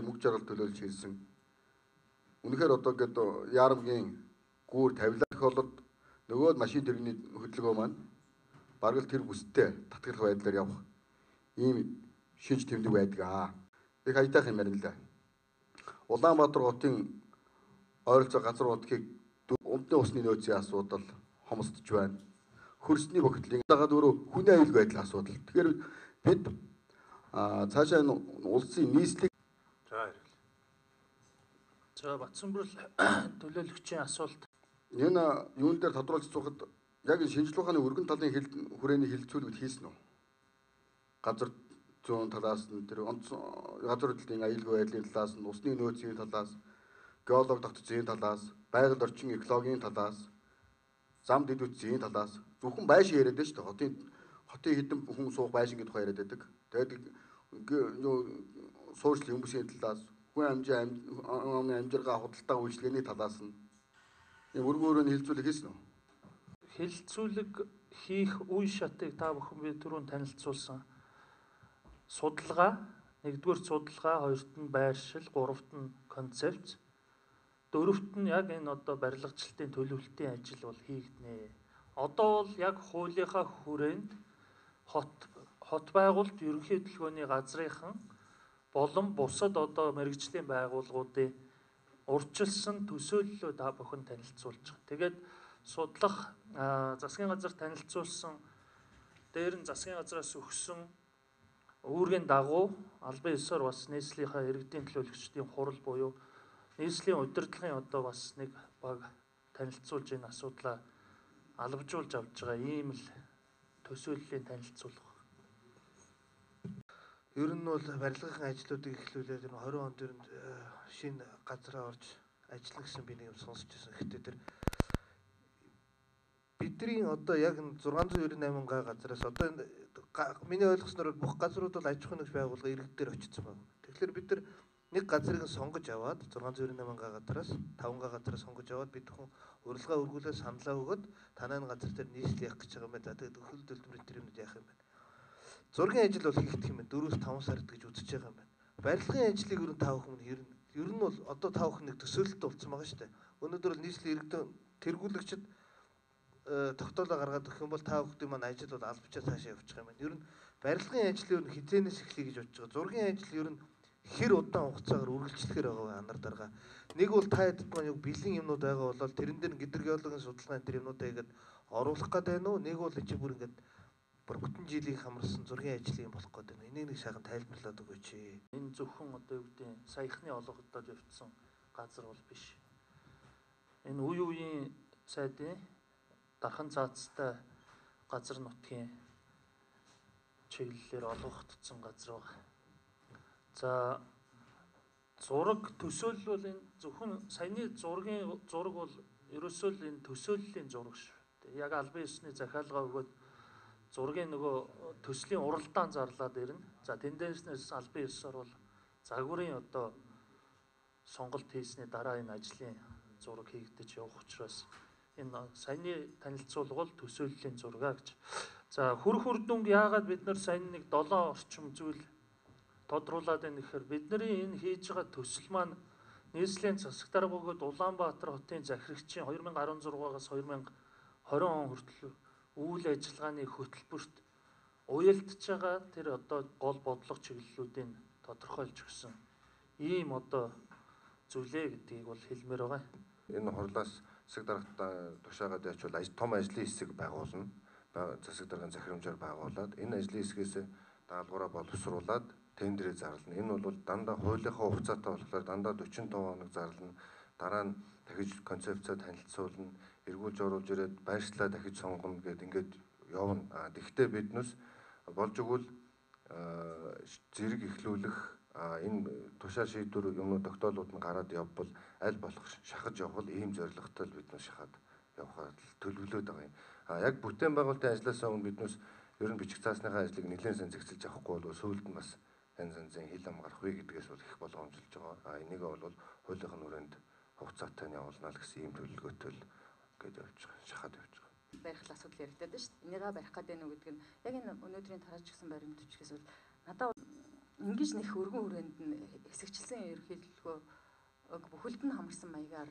мөнгө жаргал төлөөлж хийсэн. Үнэхээр одоо ингээд яарамгийн гүүр тавилах болоод нөгөө машин тэрэгний хөдөлгөөн маань бараг л тэр бүстэй татгалах байдлаар явах ийм шинж тэмдэг байдаг. Их аятайх юм байна л да. Улаанбаатар хотын ойролцоо газар нутгийг умдны усны нөөцийн асуудал хомсдож байна. Хөрсний бохидлын дагаад өөрөө хүний аюулгүй байдлын асуудал. Тэгэхээр бид цаашаа улсын нийслэг за Батцанбөрөл төлөөлөгчийн асуулт. Энэ юун дээр тодруулж цугад яг шинжилгээ ухааны өргөн талын хүрээний хилцүүлэгт хийсэн үү? Газар зүүн талаас нь тэр газар хөдлөлийн аюулгүй байдлын талаас нь, усны нөөцийн талаас, геолог тогтцын талаас, байгаль орчин экологийн талаас, зам дэд үтсийн талаас зөвхөн байшин яриад байна шүү дээ. Хотын хэдэн хүн суух байшин гэдэг тухай яриад байдаг. Тэгээд суурьшлийн хүмүүсийн талаас, хүн амжиргаа худалдаа үйлчлэгээний талаас нь өргөн хилцүүлэг хийсэн үү? Хилцүүлэг хийх үе шатыг та бүхэн би түрүүн танилцуулсан. Судалгаа, нэгдүгээр судалгаа, хоёрт нь байршил, гуравт нь концепц, дөрөвт нь яг энэ одоо барилгачлалтын төлөвлөлтийн ажил бол хийгднэ. Одоо бол яг хуулийнхаа хүрээнд хот байгуулалт ерөнхий хөдөлгөөний газрынхан болон бусад одоо мэргэжлийн байгууллагуудын урьдчилсан төсөөллөө та бүхэн танилцуулж байгаа. Тэгээд судлах засгийн газар танилцуулсан дээр нь засгийн газраас өгсөн үүргийн дагуу албан ёсоор бас нийслэлийнхаа иргэдийн төлөөлөгчдийн хурал буюу нийслэлийн удирдлагын одоо бас нэг баг танилцуулж энэ асуудлаа албажуулж авч байгаа ийм л төсөөллийн танилцуулга. Ер нь бол барилгын ажлуудыг эхлүүлээд 20 онд шинэ газараа орж ажиллана гэсэн би нэг юм сонсч байсан. Гэхдээ тэр бидний одоо яг 698 га газараас одоо миний ойлгосноор бүх газрууд бол аж ахуйн нэгж байгууллага иргэд дээр очсон байна. Тэгэхээр бид нар нэг газрыг сонгож аваад 698 га газараас 5 га газараа сонгож аваад бид хүн урилга өргүүлээд саналаа өгөөд танай газар дээр нийслэл явах гэж байгаа юм байна. Тэгээд хөл төлбөрийн тэр юмуд яах юм бэ? Зургийн ажил бол хийгдэх юм байна. 4-5 сард гэж үзэж байгаа юм байна. Барилгын ажлыг ер нь тав хүн ер нь бол одоо тав хүн нэг төсөөлөлт болсон байгаа шүү дээ. Өнөөдөр бол нийслэлийн иргэдэн тэргүүлэгчд тогтоолоо гаргаад өгөх юм бол тав хүүхдийн маань ажил бол албачаа цаашаа явчих юм байна. Ер нь барилгын ажил ер нь хизээнээс эхлэе гэж бодож байгаа. Зургийн ажил ер нь хэр удаан хугацаагаар үргэлжлэхээр байгаа вэ анар дарга. Нэг бол та хэд маань яг бэлэн юмнууд байгаа болол тэрэн дээр гидрогеологийн судалгааны тэр юмнуудаа игээд оруулах гэдэг нь үү? Нэг бол чи бүр ингээд бүр бүтэн жилийг хамарсан зургийн ажил юм болох гэдэг нь. Энийг нэг сайхан тайлбарлаад өгөөч. Энэ зөвхөн одоо юу гэдэг саяхны олгогдоод явагдсан газар бол биш. Энэ үе үеийн сайдын дархан цаацтай газар нутгийн чиглэлээр олгогдсон газар байна. За зураг төсөөлөл бол энэ зөвхөн саяны зураг бол ерөөсөө л энэ төсөөллийн зураг шүү. Яг албан ёсны захиалга өгөөд зургийн нөгөө төслийн уралдаан зарлаад ирнэ. За тэндээс албан ёсоор бол загварын одоо сонголт хийсний дараа энэ ажлын зураг хийгдэж явах учраас энэ саяны танилцуулга бол төсөөллийн зураг гэж. За хүр дүнг яагаад бид нар саяны нэг 7 орчим зүйл тодруулаад байна гэхээр бидний энэ хийж байгаа төсөл маань нийслэлийн засаг дарга бөгөөд Улаанбаатар хотын захирагчийн 2016-аас 2020 он хүртэл үйл ажиллагааны хөтөлбөрт уялдж байгаа тэр одоо гол бодлого чиглэлүүдийг тодорхойлж өгсөн ийм одоо зүйлээ гэдгийг бол хэлмээр байгаа. Энэ хурлаас засаг даргад тушаагаад ячвал том ажлын хэсэг байгуулна. Засаг даргын захирамжаар байгуулад энэ ажлын хэсгээс даалгавраа боловсруулад тендерээ зарлана. Энэ бол дандаа хуулийнхаа хугацаатай болохоор дандаа 45 хоног зарлана. Дараа нь дахиж концепцаа танилцуулна. Эргүүлж оруулж ирээд байршлаа дахиж сонгоно гэдэг ингээд явна. Тэгэхдээ биднээс болж игэл зэрэг эхлүүлэх энэ тушаа шийдвэр юмнууд тогтоолууд нь гараад явбал аль болох шахаж явбал ийм зорилготой бид нар шахаад явахаар төлөвлөд байгаа юм. Яг бүтээн байгуулалтын ажлаасаа өмнө биднээс ер нь бичих цаасныхаа ажлыг нэлээд сан зэгцэлж авахгүй бол сүүлд нь бас янз янзын хил ам гарах вэ гэдгээс бол их боломжлж байгаа. Энийг бол хуулийнхын хүрээнд хугацаатай нь явуулна л гэсэн ийм төлөвлөгөөтэй л гэж явж байгаа. Шахаад явж байгаа. Барих асуудал яригдаад байна шүү дээ. Энийгээ барих гэдэг нь яг энэ өнөөдрийн тарааж гисэн баримт төчгөөс бол надад ингэж нэх өргөн хүрээнд нь хэсэгчлэн ерөнхийлөгөө бүхэлд нь хамарсан маягаар